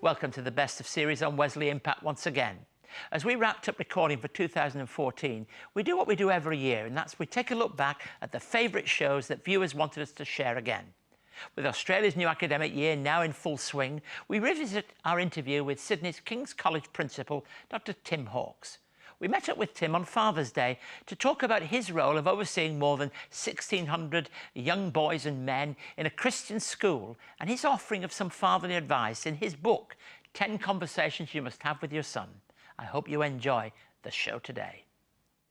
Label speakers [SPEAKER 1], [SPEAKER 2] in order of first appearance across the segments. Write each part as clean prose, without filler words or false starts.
[SPEAKER 1] Welcome to the Best of series on Wesley Impact once again. As we wrapped up recording for 2014, we do what we do every year, and that's we take a look back at the favourite shows that viewers wanted us to share again. With Australia's new academic year now in full swing, we revisit our interview with Sydney's King's College principal, Dr Tim Hawkes. We met up with Tim on Father's Day to talk about his role of overseeing more than 1,600 young boys and men in a Christian school and his offering of some fatherly advice in his book, 10 Conversations You Must Have with Your Son. I hope you enjoy the show today.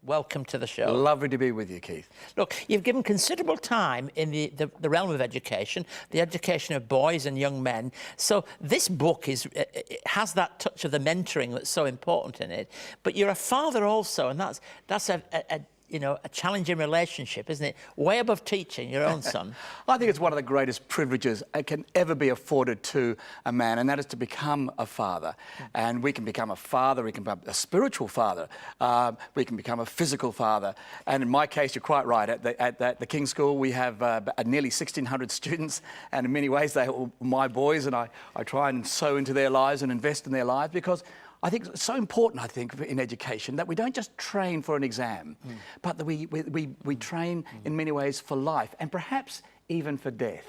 [SPEAKER 1] Welcome to the show.
[SPEAKER 2] Lovely to be with you, Keith.
[SPEAKER 1] Look, you've given considerable time in the realm of education, the education of boys and young men. So this book it has that touch of the mentoring that's so important in it. But you're a father also, and that's a challenging relationship, isn't it? Way above teaching your own son.
[SPEAKER 2] I think it's one of the greatest privileges that can ever be afforded to a man, and that is to become a father. And we can become a father, we can become a spiritual father, we can become a physical father. And in my case, you're quite right. At the King's School, we have nearly 1,600 students, and in many ways, they're all my boys, and I try and sow into their lives and invest in their lives, because I think it's so important, in education that we don't just train for an exam, but that we train in many ways for life and perhaps even for death,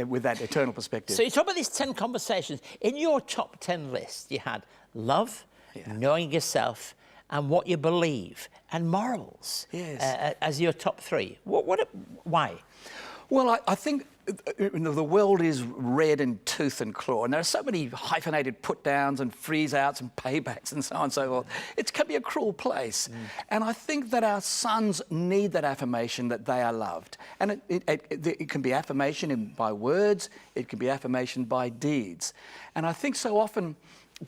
[SPEAKER 2] with that eternal perspective.
[SPEAKER 1] So you talk about these 10 conversations. In your top 10 list, you had love, knowing yourself, and what you believe, and morals as your top 3. Why?
[SPEAKER 2] Well, I think the world is red in tooth and claw, and there are so many hyphenated put-downs and freeze-outs and paybacks and so on and so forth. It can be a cruel place. And I think that our sons need that affirmation that they are loved. And it can be affirmation by words, it can be affirmation by deeds. And I think so often,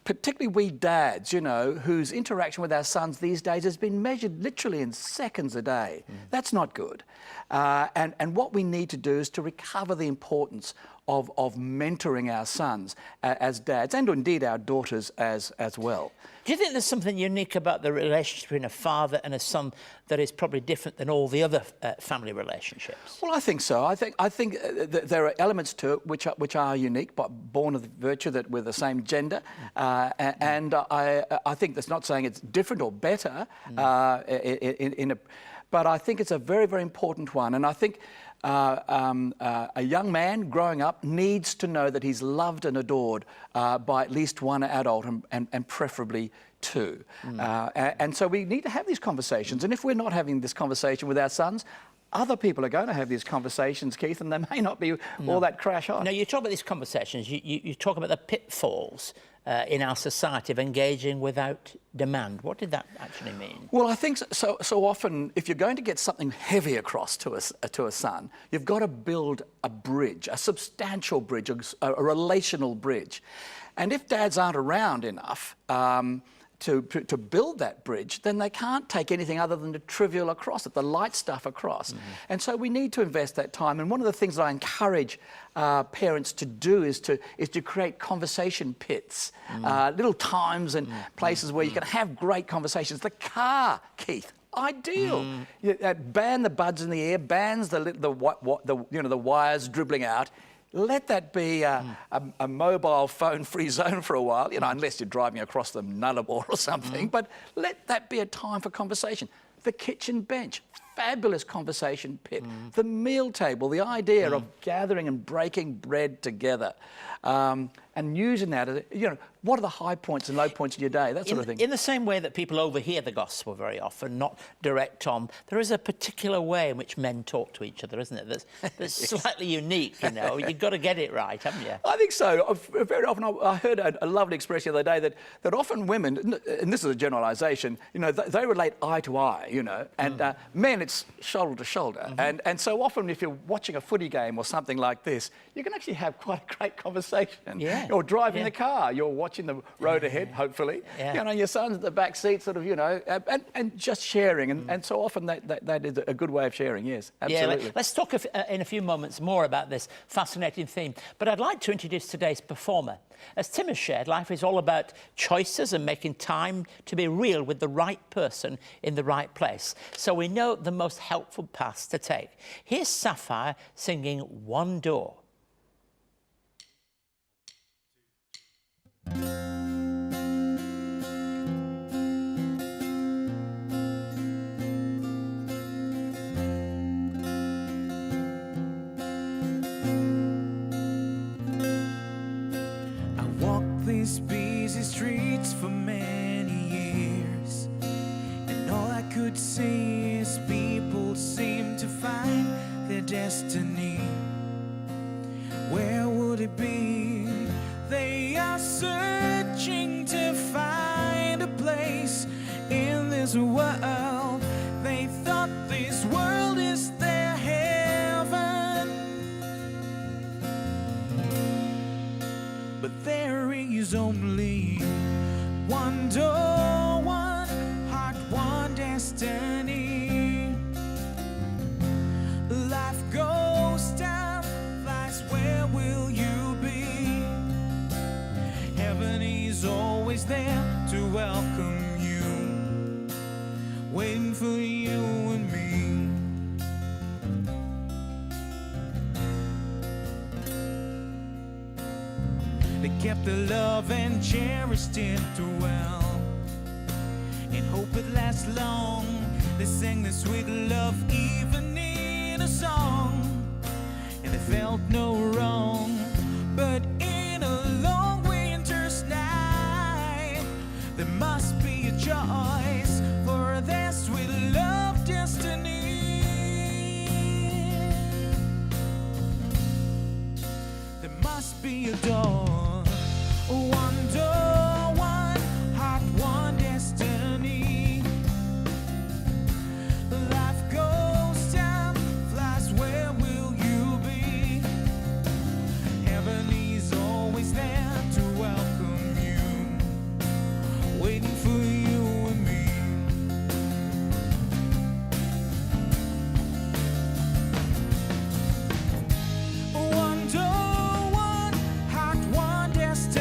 [SPEAKER 2] particularly we dads, whose interaction with our sons these days has been measured literally in seconds a day. That's not good. And what we need to do is to recover the importance of mentoring our sons as dads, and indeed our daughters as well.
[SPEAKER 1] Do you think there's something unique about the relationship between a father and a son that is probably different than all the other family relationships?
[SPEAKER 2] Well, I think so. I think there are elements to it which are unique, but born of the virtue that we're the same gender. And I think that's not saying it's different or better but I think it's a very, very important one. And I think a young man growing up needs to know that he's loved and adored by at least one adult and preferably 2. And so we need to have these conversations. And if we're not having this conversation with our sons, other people are going to have these conversations, Keith, and they may not be all that crash on.
[SPEAKER 1] Now, you talk about these conversations, you talk about the pitfalls in our society of engaging without demand. What did that actually mean?
[SPEAKER 2] Well, I think so often, if you're going to get something heavy across to a son, you've got to build a bridge, a substantial bridge, a relational bridge. And if dads aren't around enough to build that bridge, then they can't take anything other than the trivial across it, the light stuff across. And so we need to invest that time. And one of the things that I encourage parents to do is to create conversation pits, little times and places where you can have great conversations. The car, Keith. Ideal. Ban the buds in the air, bans the wires dribbling out. Let that be a mobile phone-free zone for a while, unless you're driving across the Nullarbor or something. But let that be a time for conversation. The kitchen bench, fabulous conversation pit. The meal table, the idea of gathering and breaking bread together, and using that as, what are the high points and low points in your day, that sort of thing.
[SPEAKER 1] In the same way that people overhear the gospel very often, not direct on, there is a particular way in which men talk to each other, isn't it? That's slightly unique, You've got to get it right, haven't you?
[SPEAKER 2] I think so. Very often, I heard a lovely expression the other day that often women, and this is a generalisation, they relate eye to eye, and men, it's shoulder to shoulder. And so often, if you're watching a footy game or something like this, you can actually have quite a great conversation conversation.
[SPEAKER 1] Yeah.
[SPEAKER 2] You're driving the car, you're watching the road ahead, hopefully.
[SPEAKER 1] Yeah.
[SPEAKER 2] You know, your son's at the back seat, sort of, you know, and just sharing. And so often that is a good way of sharing, yes, absolutely.
[SPEAKER 1] Yeah, let's talk in a few moments more about this fascinating theme. But I'd like to introduce today's performer. As Tim has shared, life is all about choices and making time to be real with the right person in the right place, so we know the most helpful paths to take. Here's Sapphire singing One Door.
[SPEAKER 3] These busy streets for many years, and all I could see is people seem to find their destiny. Where would it be? They are searching to find a place in this world. They thought this world is their heaven, but there is only one door, one heart, one destiny. Life goes down, flies, where will you be? Heaven is always there to welcome you, waiting for you and me. They kept the love and cherished it well, in hope it lasts long. They sang the sweet love even in a song, and they felt no wrong. But in a long winter's night, there must be a choice for their sweet love destiny. There must be a door. One door, one heart, one destiny. Life goes down, flies, where will you be? Heaven is always there to welcome you, waiting for you and me. One door, one heart, one destiny.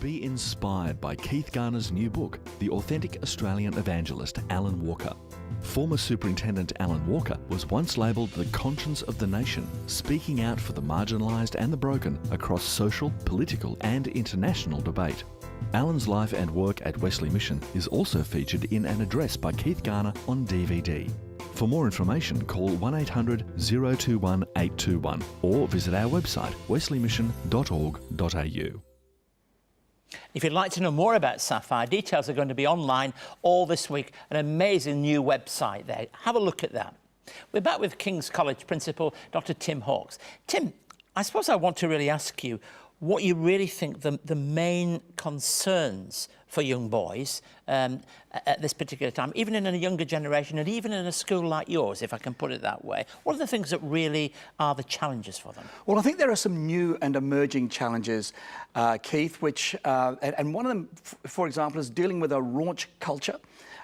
[SPEAKER 4] Be inspired by Keith Garner's new book, The Authentic Australian Evangelist, Alan Walker. Former Superintendent Alan Walker was once labelled the conscience of the nation, speaking out for the marginalised and the broken across social, political and international debate. Alan's life and work at Wesley Mission is also featured in an address by Keith Garner on DVD. For more information, call 1800 021 821 or visit our website wesleymission.org.au.
[SPEAKER 1] If you'd like to know more about Sapphire, details are going to be online all this week. An amazing new website there. Have a look at that. We're back with King's College Principal Dr Tim Hawkes. Tim, I suppose I want to really ask you what you really think the main concerns for young boys at this particular time, even in a younger generation and even in a school like yours, if I can put it that way. What are the things that really are the challenges for them?
[SPEAKER 2] Well, I think there are some new and emerging challenges, Keith, which, and one of them, for example, is dealing with a raunch culture.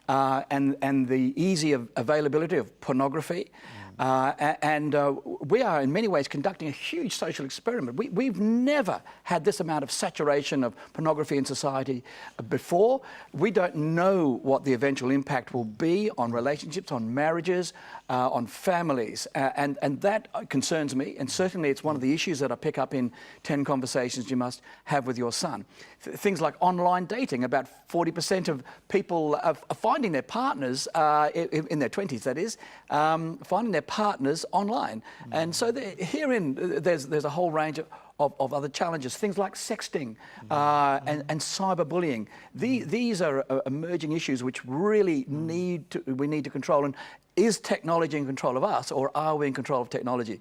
[SPEAKER 2] and the easy availability of pornography. We are in many ways conducting a huge social experiment. We've never had this amount of saturation of pornography in society before. We don't know what the eventual impact will be on relationships, on marriages, on families, and that concerns me, and certainly it's one of the issues that I pick up in 10 Conversations You Must Have with Your Son. Things like online dating. About 40% of people are finding their partners, in their 20s that is, finding their partners online. And so herein there's a whole range of other challenges, things like sexting and cyberbullying. These are emerging issues which really we need to control. And is technology in control of us, or are we in control of technology?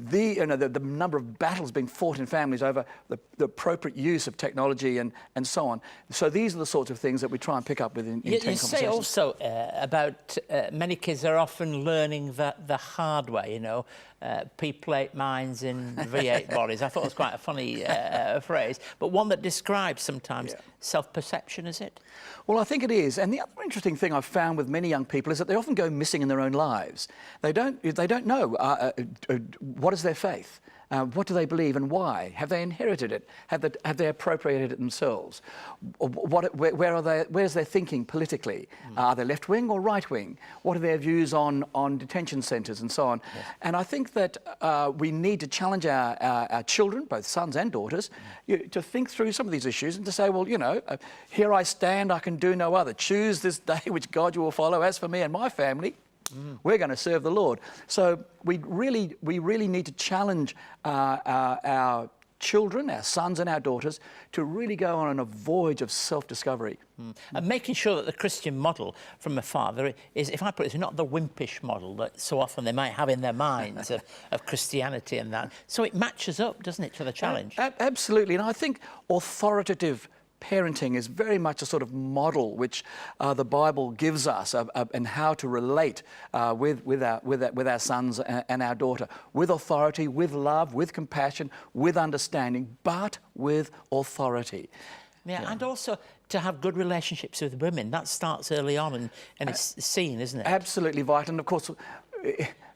[SPEAKER 2] The number of battles being fought in families over the appropriate use of technology and so on. So these are the sorts of things that we try and pick up with in 10 Conversations.
[SPEAKER 1] You say also about many kids are often learning the hard way, you know, P-plate minds in V8 bodies. I thought it was quite a funny phrase, but one that describes sometimes self-perception, is it?
[SPEAKER 2] Well, I think it is. And the other interesting thing I've found with many young people is that they often go missing in their own lives. They don't know what is their faith. What do they believe and why? Have they inherited it? Have they appropriated it themselves? Where's their thinking politically? Are they left wing or right wing? What are their views on detention centres and so on? Yes. And I think that we need to challenge our children, both sons and daughters, to think through some of these issues and to say, well, you know, here I stand, I can do no other. Choose this day which God you will follow. As for me and my family, we're going to serve the Lord. So we really need to challenge our children, our sons and our daughters, to really go on a voyage of self-discovery.
[SPEAKER 1] And making sure that the Christian model from a father is, if I put it, not the wimpish model that so often they might have in their minds of Christianity and that. So it matches up, doesn't it, to the challenge?
[SPEAKER 2] Absolutely. And I think authoritative parenting is very much a sort of model which the Bible gives us and how to relate with our sons and our daughter, with authority, with love, with compassion, with understanding, but with authority.
[SPEAKER 1] Yeah, and also to have good relationships with women. That starts early on and it's seen, isn't it?
[SPEAKER 2] Absolutely vital. And of course,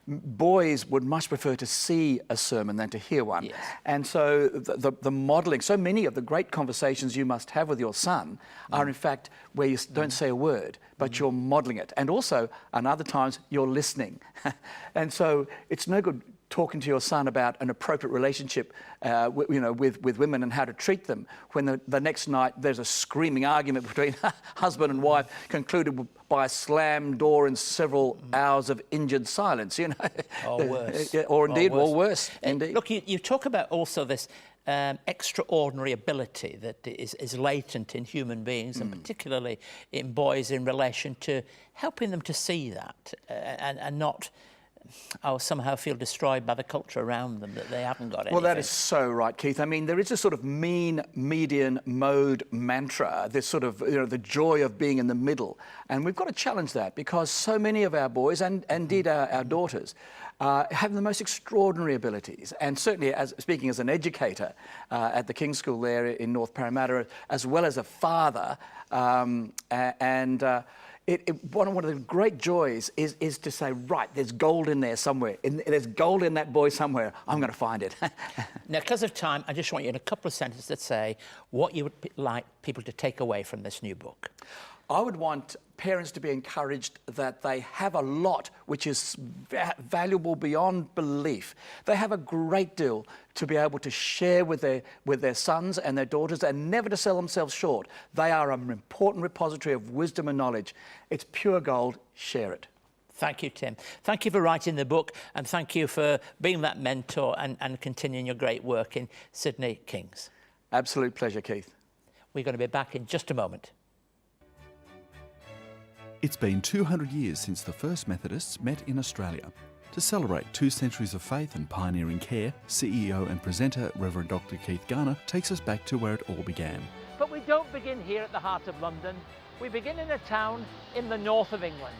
[SPEAKER 2] boys would much prefer to see a sermon than to hear one.
[SPEAKER 1] Yes.
[SPEAKER 2] And so the modelling, so many of the great conversations you must have with your son are in fact where you don't say a word, but you're modelling it. And also, and other times, you're listening. And so it's no good talking to your son about an appropriate relationship with women and how to treat them when the next night there's a screaming argument between husband and wife concluded by a slammed door and several hours of injured silence, you know.
[SPEAKER 1] Or worse.
[SPEAKER 2] Or indeed, or worse. Indeed.
[SPEAKER 1] Look, you talk about also this extraordinary ability that is latent in human beings, and particularly in boys, in relation to helping them to see that and not somehow feel destroyed by the culture around them, that they haven't got anything.
[SPEAKER 2] Well, that is so right, Keith. I mean, there is a sort of mean, median, mode mantra, this sort of, you know, the joy of being in the middle. And we've got to challenge that, because so many of our boys, and indeed our daughters, have the most extraordinary abilities. And certainly, speaking as an educator at the King's School there in North Parramatta, as well as a father, one of the great joys is to say, right, there's gold in there somewhere. There's gold in that boy somewhere. I'm going to find it.
[SPEAKER 1] Now, because of time, I just want you in a couple of sentences to say what you would like people to take away from this new book.
[SPEAKER 2] I would want parents to be encouraged that they have a lot which is valuable beyond belief. They have a great deal to be able to share with their sons and their daughters, and never to sell themselves short. They are an important repository of wisdom and knowledge. It's pure gold. Share it.
[SPEAKER 1] Thank you, Tim. Thank you for writing the book, and thank you for being that mentor and continuing your great work in Sydney Kings.
[SPEAKER 2] Absolute pleasure, Keith.
[SPEAKER 1] We're going to be back in just a moment.
[SPEAKER 4] It's been 200 years since the first Methodists met in Australia. To celebrate 2 centuries of faith and pioneering care, CEO and presenter Rev Dr Keith Garner takes us back to where it all began.
[SPEAKER 1] But we don't begin here at the heart of London. We begin in a town in the north of England.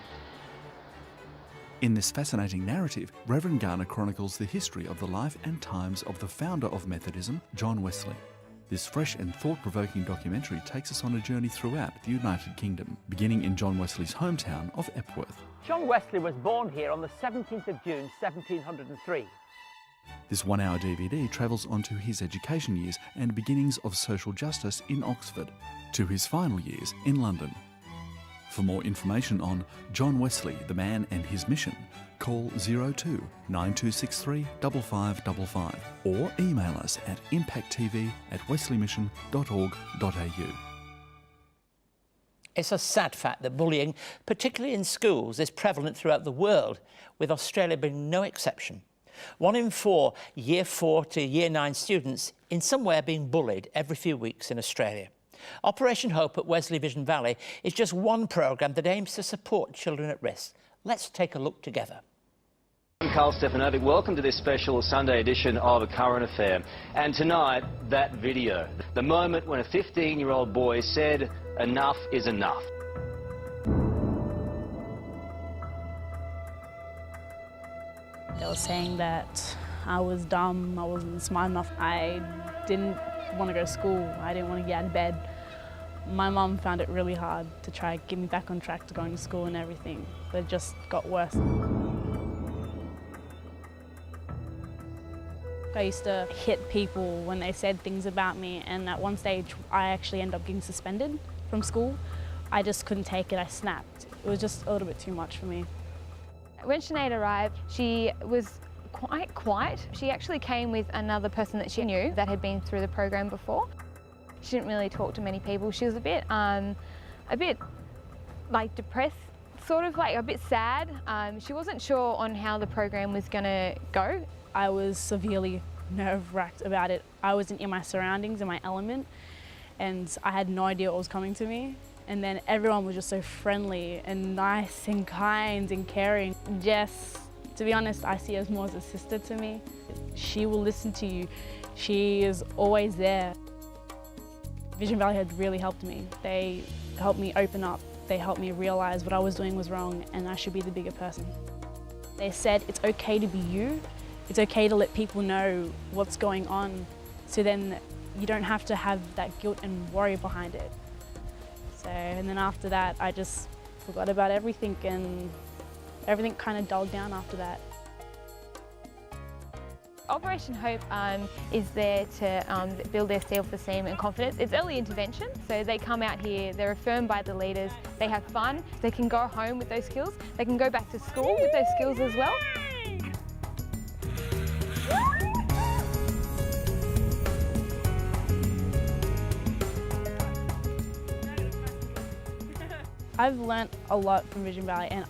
[SPEAKER 4] In this fascinating narrative, Rev Garner chronicles the history of the life and times of the founder of Methodism, John Wesley. This fresh and thought-provoking documentary takes us on a journey throughout the United Kingdom, beginning in John Wesley's hometown of Epworth.
[SPEAKER 1] John Wesley was born here on the 17th of June 1703.
[SPEAKER 4] This 1-hour DVD travels onto his education years and beginnings of social justice in Oxford, to his final years in London. For more information on John Wesley, the man and his mission, call 02 9263 5555 or email us at impacttv@wesleymission.org.au.
[SPEAKER 1] It's a sad fact that bullying, particularly in schools, is prevalent throughout the world, with Australia being no exception. 1 in 4 Year 4 to Year 9 students in some way are being bullied every few weeks in Australia. Operation Hope at Wesley Vision Valley is just one programme that aims to support children at risk. Let's take a look together.
[SPEAKER 5] I'm Carl Stefanovic. Welcome to this special Sunday edition of A Current Affair. And tonight, that video. The moment when a 15-year-old boy said, "Enough is enough."
[SPEAKER 6] They were saying that I was dumb, I wasn't smart enough. I didn't want to go to school, I didn't want to get out of bed. My mum found it really hard to try to get me back on track to going to school and everything, but it just got worse. I used to hit people when they said things about me, and at one stage I actually ended up getting suspended from school. I just couldn't take it, I snapped. It was just a little bit too much for me.
[SPEAKER 7] When Sinead arrived, she was quite quiet. She actually came with another person that she knew that had been through the program before. She didn't really talk to many people. She was a bit like depressed, sort of like a bit sad. She wasn't sure on how the program was going to go.
[SPEAKER 6] I was severely nerve-wracked about it. I wasn't in my surroundings, in my element, and I had no idea what was coming to me. And then everyone was just so friendly and nice and kind and caring. Jess, to be honest, I see her more as a sister to me. She will listen to you. She is always there. Vision Valley had really helped me. They helped me open up. They helped me realise what I was doing was wrong and I should be the bigger person. They said it's okay to be you. It's okay to let people know what's going on, so then you don't have to have that guilt and worry behind it. And then after that, I just forgot about everything, and everything kind of dulled down after that.
[SPEAKER 7] Operation Hope is there to build their self-esteem and confidence. It's early intervention, so they come out here, they're affirmed by the leaders, they have fun, they can go home with those skills, they can go back to school with those skills as well.
[SPEAKER 6] I've learnt a lot from Vision Valley, and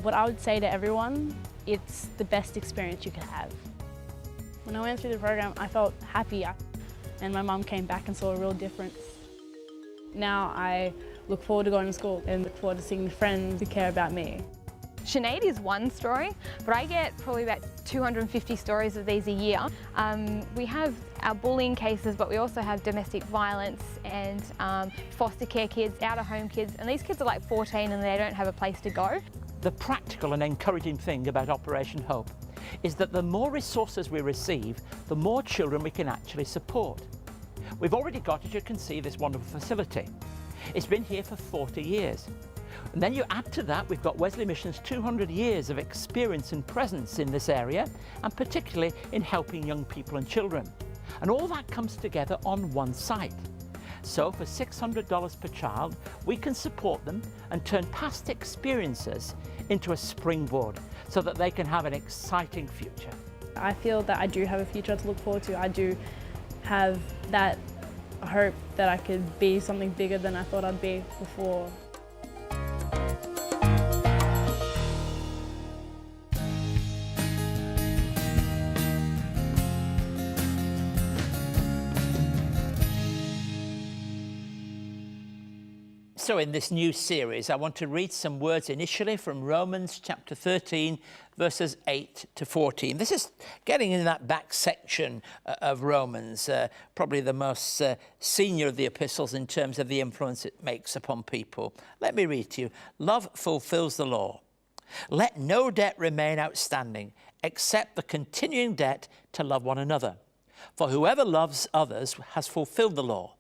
[SPEAKER 6] what I would say to everyone, it's the best experience you can have. When I went through the program, I felt happy, and my mum came back and saw a real difference. Now I look forward to going to school and look forward to seeing the friends who care about me.
[SPEAKER 7] Sinead is one story, but I get probably about 250 stories of these a year. We have our bullying cases, but we also have domestic violence and foster care kids, out-of-home kids, and these kids are like 14 and they don't have a place to go.
[SPEAKER 1] The practical and encouraging thing about Operation Hope is that the more resources we receive, the more children we can actually support. We've already got, as you can see, this wonderful facility. It's been here for 40 years. And then you add to that, we've got Wesley Mission's 200 years of experience and presence in this area, and particularly in helping young people and children. And all that comes together on one site. So for $600 per child, we can support them and turn past experiences into a springboard so that they can have an exciting future.
[SPEAKER 6] I feel that I do have a future to look forward to. I do have that hope that I could be something bigger than I thought I'd be before.
[SPEAKER 1] So in this new series, I want to read some words initially from Romans chapter 13, verses 8 to 14. This is getting in that back section of Romans, probably the most senior of the epistles in terms of the influence it makes upon people. Let me read to you. Love fulfills the law. Let no debt remain outstanding except the continuing debt to love one another. For whoever loves others has fulfilled the law.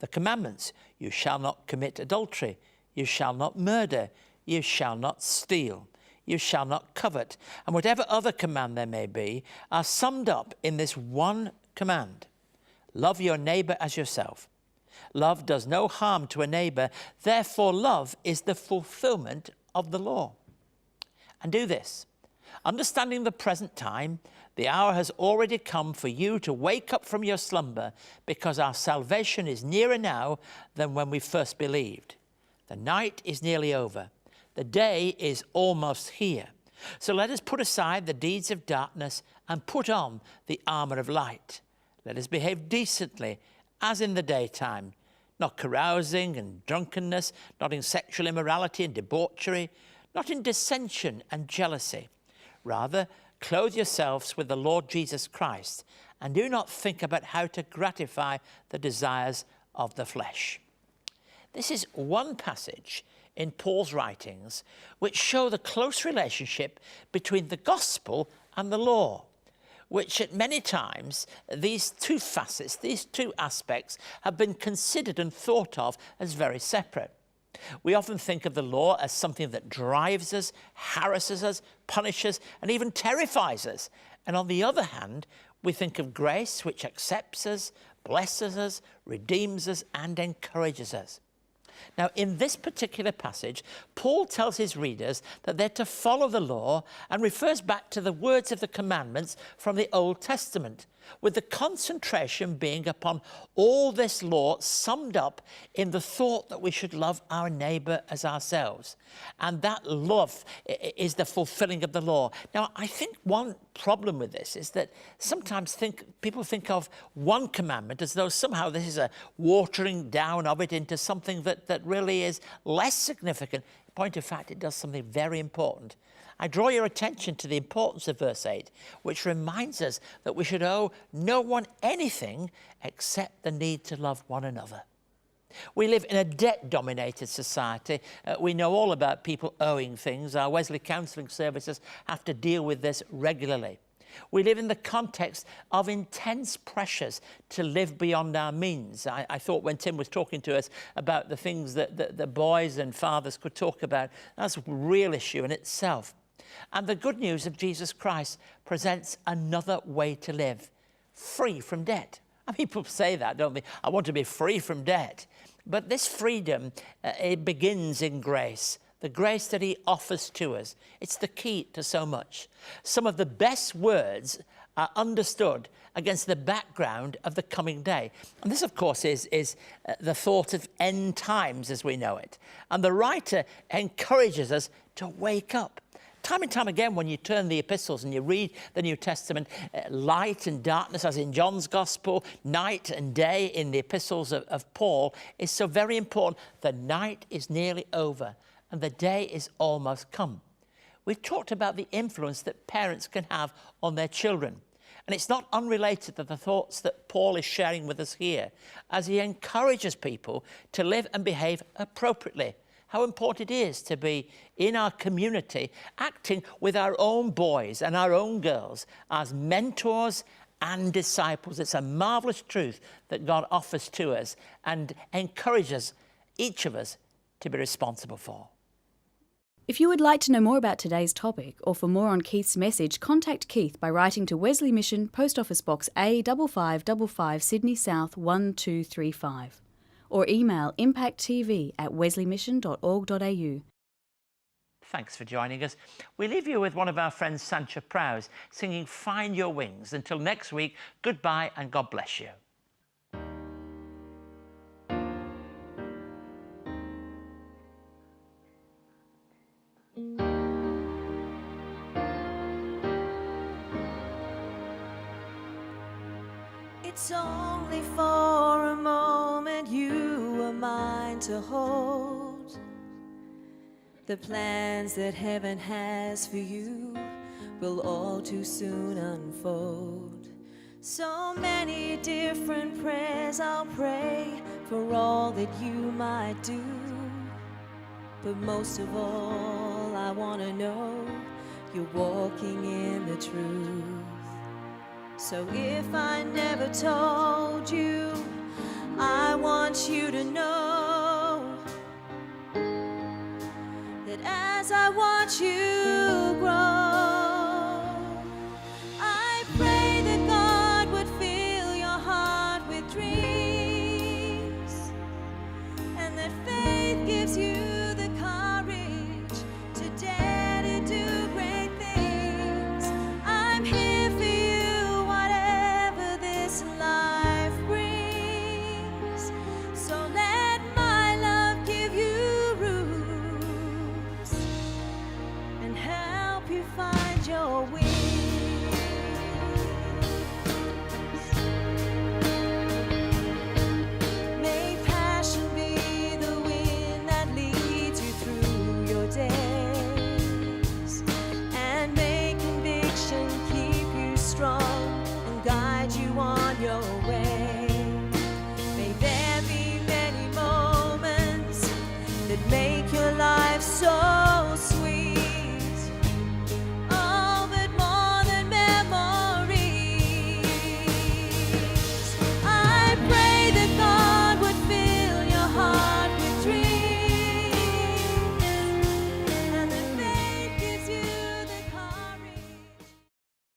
[SPEAKER 1] The commandments: you shall not commit adultery, you shall not murder, you shall not steal, you shall not covet, and whatever other command there may be, are summed up in this one command: love your neighbour as yourself. Love does no harm to a neighbour, therefore love is the fulfilment of the law. And do this: understanding the present time, the hour has already come for you to wake up from your slumber, because our salvation is nearer now than when we first believed. The night is nearly over. The day is almost here. So let us put aside the deeds of darkness and put on the armour of light. Let us behave decently, as in the daytime, not carousing and drunkenness, not in sexual immorality and debauchery, not in dissension and jealousy. Rather, clothe yourselves with the Lord Jesus Christ, and do not think about how to gratify the desires of the flesh. This is one passage in Paul's writings which show the close relationship between the gospel and the law, which at many times these two facets, these two aspects, have been considered and thought of as very separate. We often think of the law as something that drives us, harasses us, punishes, and even terrifies us. And on the other hand, we think of grace, which accepts us, blesses us, redeems us, and encourages us. Now, in this particular passage, Paul tells his readers that they're to follow the law and refers back to the words of the commandments from the Old Testament, with the concentration being upon all this law summed up in the thought that we should love our neighbour as ourselves. And that love is the fulfilling of the law. Now, I think one problem with this is that sometimes people think of one commandment as though somehow this is a watering down of it into something that really is less significant. In point of fact, it does something very important. I draw your attention to the importance of verse 8, which reminds us that we should owe no one anything except the need to love one another. We live in a debt-dominated society. We know all about people owing things. Our Wesley counselling services have to deal with this regularly. We live in the context of intense pressures to live beyond our means. I thought when Tim was talking to us about the things that the boys and fathers could talk about, that's a real issue in itself. And the good news of Jesus Christ presents another way to live, free from debt. I mean, people say that, don't they? I want to be free from debt. But this freedom, it begins in grace, the grace that he offers to us. It's the key to so much. Some of the best words are understood against the background of the coming day. And this, of course, is the thought of end times as we know it. And the writer encourages us to wake up. Time and time again, when you turn the epistles and you read the New Testament, light and darkness, as in John's Gospel, night and day in the epistles of Paul, is so very important. The night is nearly over and the day is almost come. We've talked about the influence that parents can have on their children. And it's not unrelated to the thoughts that Paul is sharing with us here, as he encourages people to live and behave appropriately. How important it is to be in our community, acting with our own boys and our own girls as mentors and disciples. It's a marvellous truth that God offers to us and encourages each of us to be responsible for.
[SPEAKER 8] If you would like to know more about today's topic or for more on Keith's message, contact Keith by writing to Wesley Mission, Post Office Box A5555, Sydney South 1235. Or email impacttv@wesleymission.org.au.
[SPEAKER 1] Thanks for joining us. We leave you with one of our friends, Sancha Prowse, singing Find Your Wings. Until next week, goodbye and God bless you.
[SPEAKER 9] It's only for a moment you were mine to hold. The plans that heaven has for you will all too soon unfold. So many different prayers I'll pray for all that you might do. But most of all, I want to know you're walking in the truth. So if I never told you, I want you to know that as I watch you